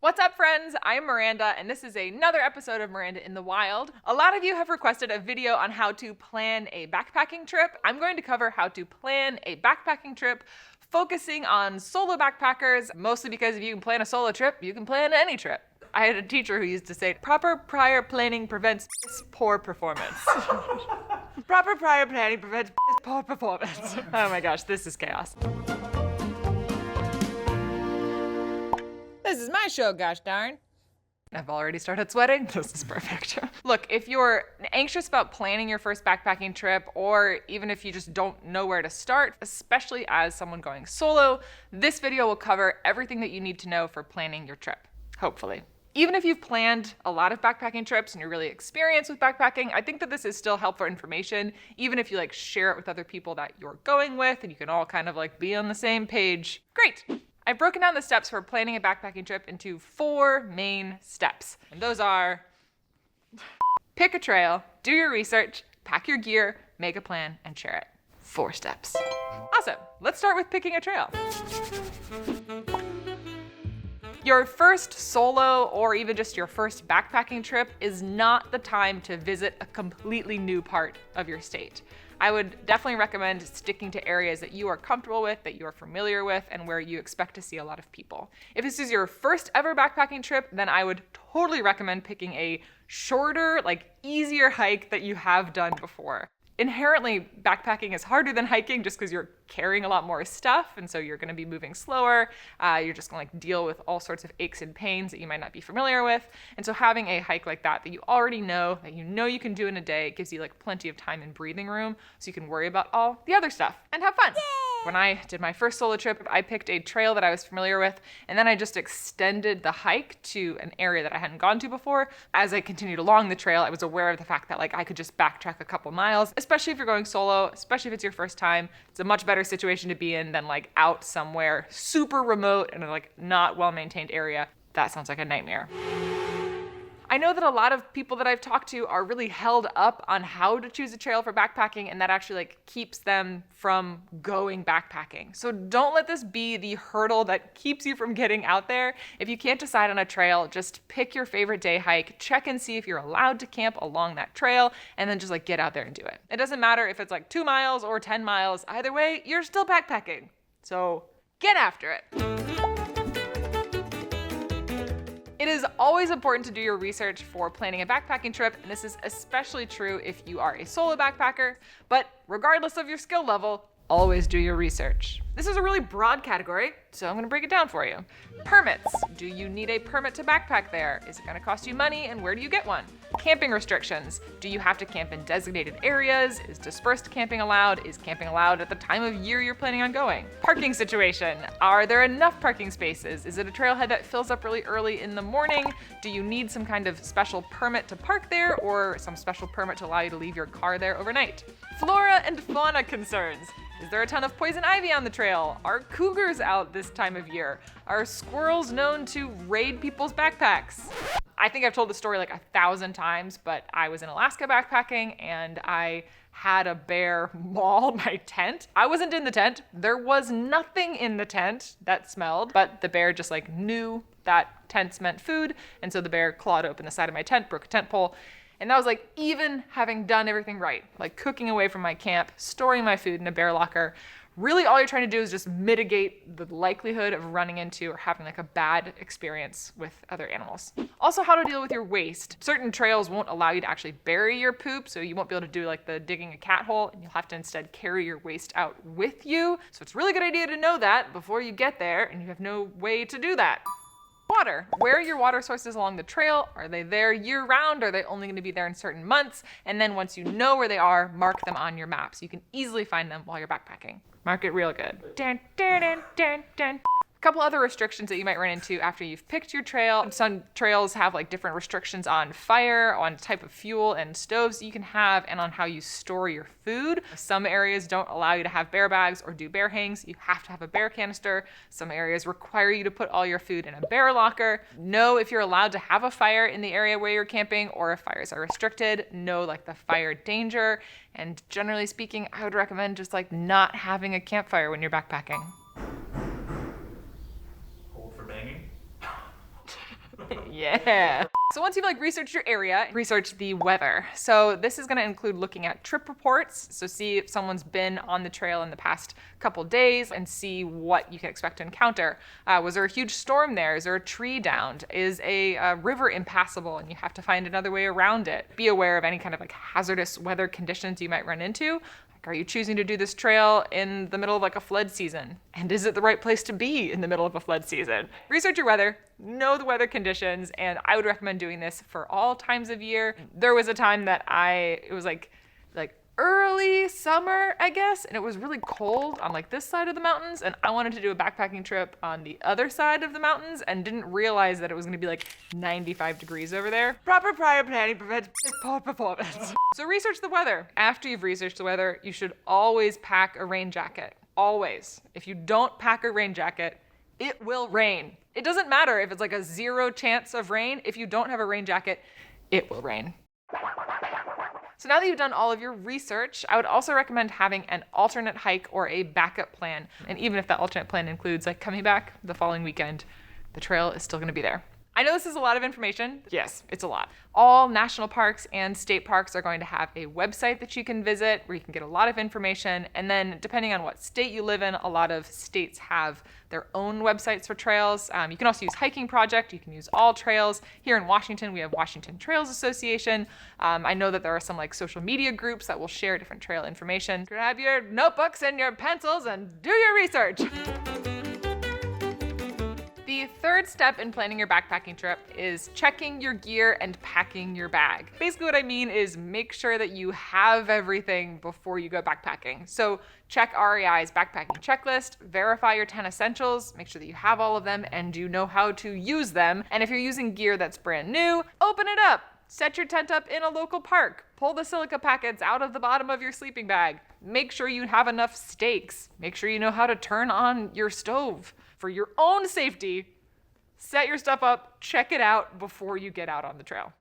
What's up, friends? I'm Miranda, and this is another episode of Miranda in the Wild. A lot of you have requested a video on how to plan a backpacking trip. I'm going to cover how to plan a backpacking trip, focusing on solo backpackers, mostly because if you can plan a solo trip, you can plan any trip. I had a teacher who used to say, proper prior planning prevents poor performance. Proper prior planning prevents poor performance. Oh my gosh, this is chaos. This is my show, gosh darn. I've already started sweating. This is perfect. Look, if you're anxious about planning your first backpacking trip, or even if you just don't know where to start, especially as someone going solo, this video will cover everything that you need to know for planning your trip, hopefully. Even if you've planned a lot of backpacking trips and you're really experienced with backpacking, I think that this is still helpful information, even if you share it with other people that you're going with and you can all kind of be on the same page. Great. I've broken down the steps for planning a backpacking trip into 4 main steps. And those are: pick a trail, do your research, pack your gear, make a plan, and share it. 4 steps. Awesome. Let's start with picking a trail. Your first solo or even just your first backpacking trip is not the time to visit a completely new part of your state. I would definitely recommend sticking to areas that you are comfortable with, that you are familiar with, and where you expect to see a lot of people. If this is your first ever backpacking trip, then I would totally recommend picking a shorter, easier hike that you have done before. Inherently, backpacking is harder than hiking just because you're carrying a lot more stuff, and so you're going to be moving slower. You're just going to deal with all sorts of aches and pains that you might not be familiar with. And so having a hike like that you already know, that you know you can do in a day, gives you plenty of time and breathing room so you can worry about all the other stuff and have fun. Yay! When I did my first solo trip, I picked a trail that I was familiar with, and then I just extended the hike to an area that I hadn't gone to before. As I continued along the trail, I was aware of the fact that I could just backtrack a couple miles, especially if you're going solo, especially if it's your first time. It's a much better situation to be in than out somewhere super remote in a not well-maintained area. That sounds like a nightmare. I know that a lot of people that I've talked to are really held up on how to choose a trail for backpacking, and that actually keeps them from going backpacking. So don't let this be the hurdle that keeps you from getting out there. If you can't decide on a trail, just pick your favorite day hike, check and see if you're allowed to camp along that trail, and then just get out there and do it. It doesn't matter if it's 2 miles or 10 miles, either way, you're still backpacking. So get after it. It is always important to do your research for planning a backpacking trip, and this is especially true if you are a solo backpacker, but regardless of your skill level, always do your research. This is a really broad category, so I'm gonna break it down for you. Permits. Do you need a permit to backpack there? Is it gonna cost you money, and where do you get one? Camping restrictions. Do you have to camp in designated areas? Is dispersed camping allowed? Is camping allowed at the time of year you're planning on going? Parking situation. Are there enough parking spaces? Is it a trailhead that fills up really early in the morning? Do you need some kind of special permit to park there, or some special permit to allow you to leave your car there overnight? Flora and fauna concerns. Is there a ton of poison ivy on the trail? Are cougars out this time of year? Are squirrels known to raid people's backpacks? I think I've told the story 1,000 times, but I was in Alaska backpacking and I had a bear maul my tent. I wasn't in the tent. There was nothing in the tent that smelled, but the bear just knew that tents meant food, and so the bear clawed open the side of my tent, broke a tent pole. And that was even having done everything right, cooking away from my camp, storing my food in a bear locker. Really all you're trying to do is just mitigate the likelihood of running into or having a bad experience with other animals. Also, how to deal with your waste. Certain trails won't allow you to actually bury your poop, so you won't be able to do the digging a cat hole, and you'll have to instead carry your waste out with you. So it's a really good idea to know that before you get there, and you have no way to do that. Water. Where are your water sources along the trail? Are they there year round? Are they only going to be there in certain months? And then once you know where they are, mark them on your map so you can easily find them while you're backpacking. Mark it real good. Dun, dun, dun, dun, dun. A couple other restrictions that you might run into after you've picked your trail. Some trails have different restrictions on fire, on type of fuel and stoves you can have, and on how you store your food. Some areas don't allow you to have bear bags or do bear hangs. You have to have a bear canister. Some areas require you to put all your food in a bear locker. Know if you're allowed to have a fire in the area where you're camping, or if fires are restricted. Know the fire danger. And generally speaking, I would recommend just not having a campfire when you're backpacking. Hold for banging. Yeah. So once you've researched your area, research the weather. So this is going to include looking at trip reports. So see if someone's been on the trail in the past couple days and see what you can expect to encounter. Was there a huge storm there? Is there a tree downed? Is a river impassable and you have to find another way around it? Be aware of any kind of hazardous weather conditions you might run into. Are you choosing to do this trail in the middle of a flood season? And is it the right place to be in the middle of a flood season? Research your weather, know the weather conditions, and I would recommend doing this for all times of year. There was a time that it was early summer, I guess, and it was really cold on this side of the mountains, and I wanted to do a backpacking trip on the other side of the mountains and didn't realize that it was going to be 95 degrees over there. Proper prior planning prevents poor performance. So research the weather. After you've researched the weather, you should always pack a rain jacket. Always. If you don't pack a rain jacket, it will rain. It doesn't matter if it's a 0 chance of rain. If you don't have a rain jacket, it will rain. So now that you've done all of your research, I would also recommend having an alternate hike or a backup plan. And even if that alternate plan includes coming back the following weekend, the trail is still going to be there. I know this is a lot of information. Yes, it's a lot. All national parks and state parks are going to have a website that you can visit where you can get a lot of information. And then depending on what state you live in, a lot of states have their own websites for trails. You can also use Hiking Project. You can use All Trails. Here in Washington, we have Washington Trails Association. I know that there are some social media groups that will share different trail information. Grab your notebooks and your pencils and do your research. The third step in planning your backpacking trip is checking your gear and packing your bag. Basically what I mean is make sure that you have everything before you go backpacking. So check REI's backpacking checklist, verify your 10 essentials, make sure that you have all of them and you know how to use them. And if you're using gear that's brand new, open it up. Set your tent up in a local park. Pull the silica packets out of the bottom of your sleeping bag. Make sure you have enough stakes. Make sure you know how to turn on your stove. For your own safety, set your stuff up, check it out before you get out on the trail.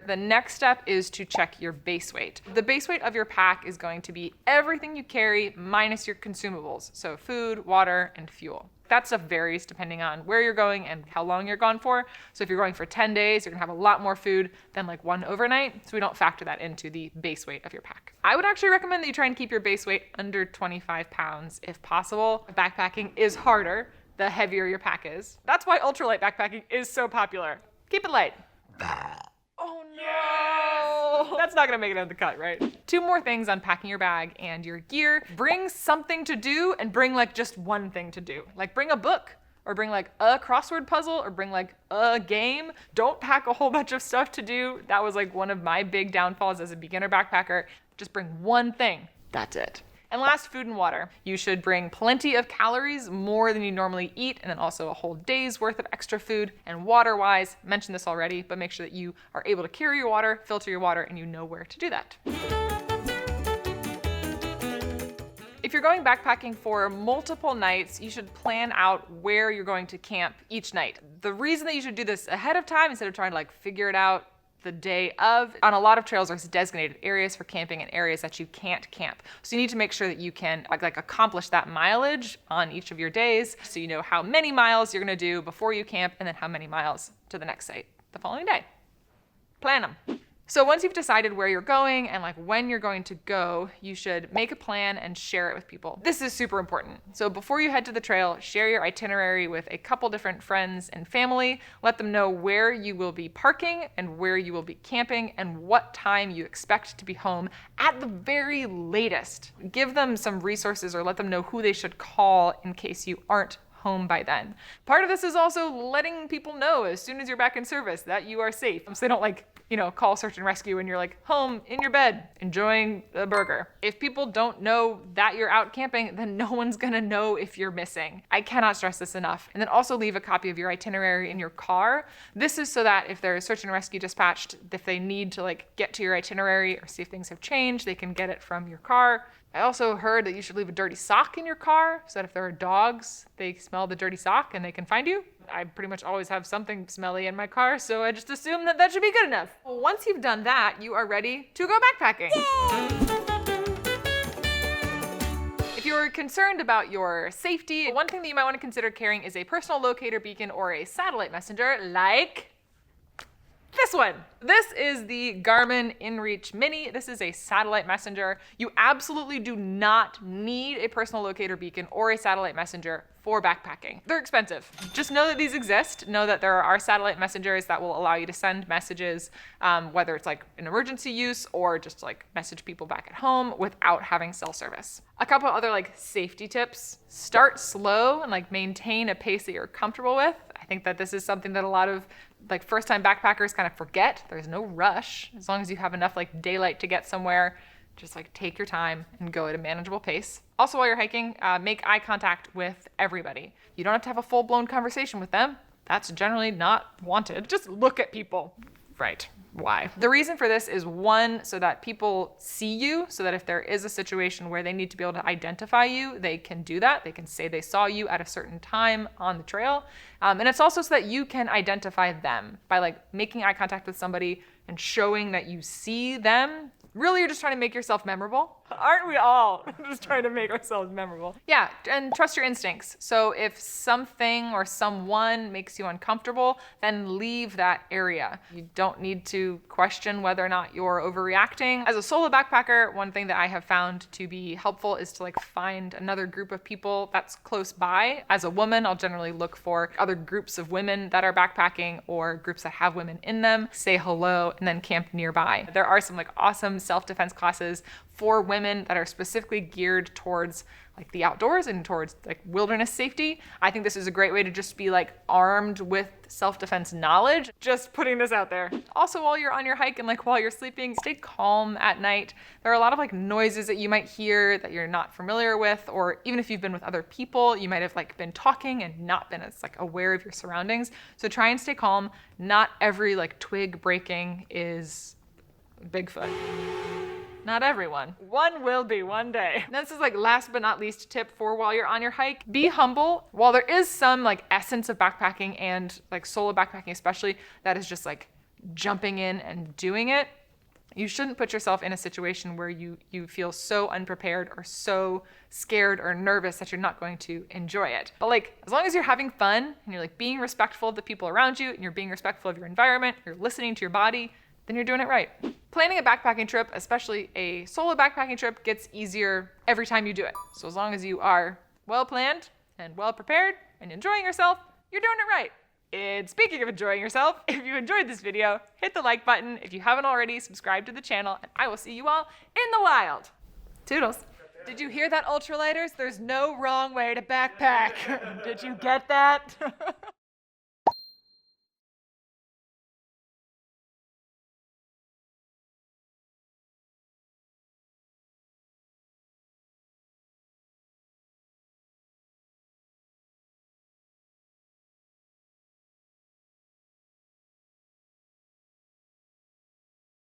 The next step is to check your base weight. The base weight of your pack is going to be everything you carry minus your consumables, so food, water, and fuel. That stuff varies depending on where you're going and how long you're gone for. So if you're going for 10 days, you're gonna have a lot more food than one overnight. So we don't factor that into the base weight of your pack. I would actually recommend that you try and keep your base weight under 25 pounds if possible. Backpacking is harder the heavier your pack is. That's why ultralight backpacking is so popular. Keep it light. Oh no! Yes! That's not gonna make it on the cut, right? 2 more things on packing your bag and your gear. Bring something to do and bring just one thing to do. Bring a book or bring a crossword puzzle or bring a game. Don't pack a whole bunch of stuff to do. That was one of my big downfalls as a beginner backpacker. Just bring one thing. That's it. And last, food and water. You should bring plenty of calories, more than you normally eat, and then also a whole day's worth of extra food. And water-wise, mentioned this already, but make sure that you are able to carry your water, filter your water, and you know where to do that. If you're going backpacking for multiple nights, you should plan out where you're going to camp each night. The reason that you should do this ahead of time instead of trying to figure it out the day of, on a lot of trails there's designated areas for camping and areas that you can't camp. So you need to make sure that you can accomplish that mileage on each of your days so you know how many miles you're gonna do before you camp and then how many miles to the next site the following day. Plan them. So once you've decided where you're going and when you're going to go, you should make a plan and share it with people. This is super important. So before you head to the trail, share your itinerary with a couple different friends and family. Let them know where you will be parking and where you will be camping and what time you expect to be home at the very latest. Give them some resources or let them know who they should call in case you aren't home by then. Part of this is also letting people know as soon as you're back in service that you are safe. So they don't call search and rescue when you're home in your bed enjoying a burger. If people don't know that you're out camping, then no one's gonna know if you're missing. I cannot stress this enough. And then also leave a copy of your itinerary in your car. This is so that if there is search and rescue dispatched, if they need to get to your itinerary or see if things have changed, they can get it from your car. I also heard that you should leave a dirty sock in your car so that if there are dogs, they smell the dirty sock and they can find you. I pretty much always have something smelly in my car, so I just assume that that should be good enough. Once you've done that, you are ready to go backpacking. Yay! If you're concerned about your safety, one thing that you might want to consider carrying is a personal locator beacon or a satellite messenger like this one. This is the Garmin InReach Mini. This is a satellite messenger. You absolutely do not need a personal locator beacon or a satellite messenger for backpacking. They're expensive. Just know that these exist. Know that there are satellite messengers that will allow you to send messages, whether it's like an emergency use or just like message people back at home without having cell service. A couple other like safety tips. Start slow and like maintain a pace that you're comfortable with. I think that this is something that a lot of like first-time backpackers kind of forget. There's no rush. As long as you have enough like daylight to get somewhere, just like take your time and go at a manageable pace. Also, while you're hiking, make eye contact with everybody. You don't have to have a full-blown conversation with them. That's generally not wanted. Just look at people. Right. Why? The reason for this is one, so that people see you, so that if there is a situation where they need to be able to identify you, they can do that. They can say they saw you at a certain time on the trail. And it's also so that you can identify them by like making eye contact with somebody and showing that you see them. Really, you're just trying to make yourself memorable. Aren't we all just trying to make ourselves memorable? Yeah, and trust your instincts. So if something or someone makes you uncomfortable, then leave that area. You don't need to question whether or not you're overreacting. As a solo backpacker, one thing that I have found to be helpful is to like find another group of people that's close by. As a woman, I'll generally look for other groups of women that are backpacking or groups that have women in them, say hello, and then camp nearby. There are some like awesome self-defense classes for women that are specifically geared towards like the outdoors and towards like wilderness safety. I think this is a great way to just be like armed with self-defense knowledge. Just putting this out there. Also, while you're on your hike and like while you're sleeping, stay calm at night. There are a lot of like noises that you might hear that you're not familiar with, or even if you've been with other people, you might have like been talking and not been as like aware of your surroundings. So try and stay calm. Not every like twig breaking is Bigfoot. Not everyone. One will be one day. And this is like last but not least tip for while you're on your hike. Be humble. While there is some like essence of backpacking and like solo backpacking especially, that is just like jumping in and doing it, you shouldn't put yourself in a situation where you feel so unprepared or so scared or nervous that you're not going to enjoy it. But like, as long as you're having fun and you're like being respectful of the people around you and you're being respectful of your environment, you're listening to your body, then you're doing it right. Planning a backpacking trip, especially a solo backpacking trip, gets easier every time you do it. So as long as you are well planned and well prepared and enjoying yourself, you're doing it right. And speaking of enjoying yourself, if you enjoyed this video, hit the like button. If you haven't already, subscribe to the channel, and I will see you all in the wild. Toodles. Did you hear that, ultralighters? There's no wrong way to backpack. Did you get that?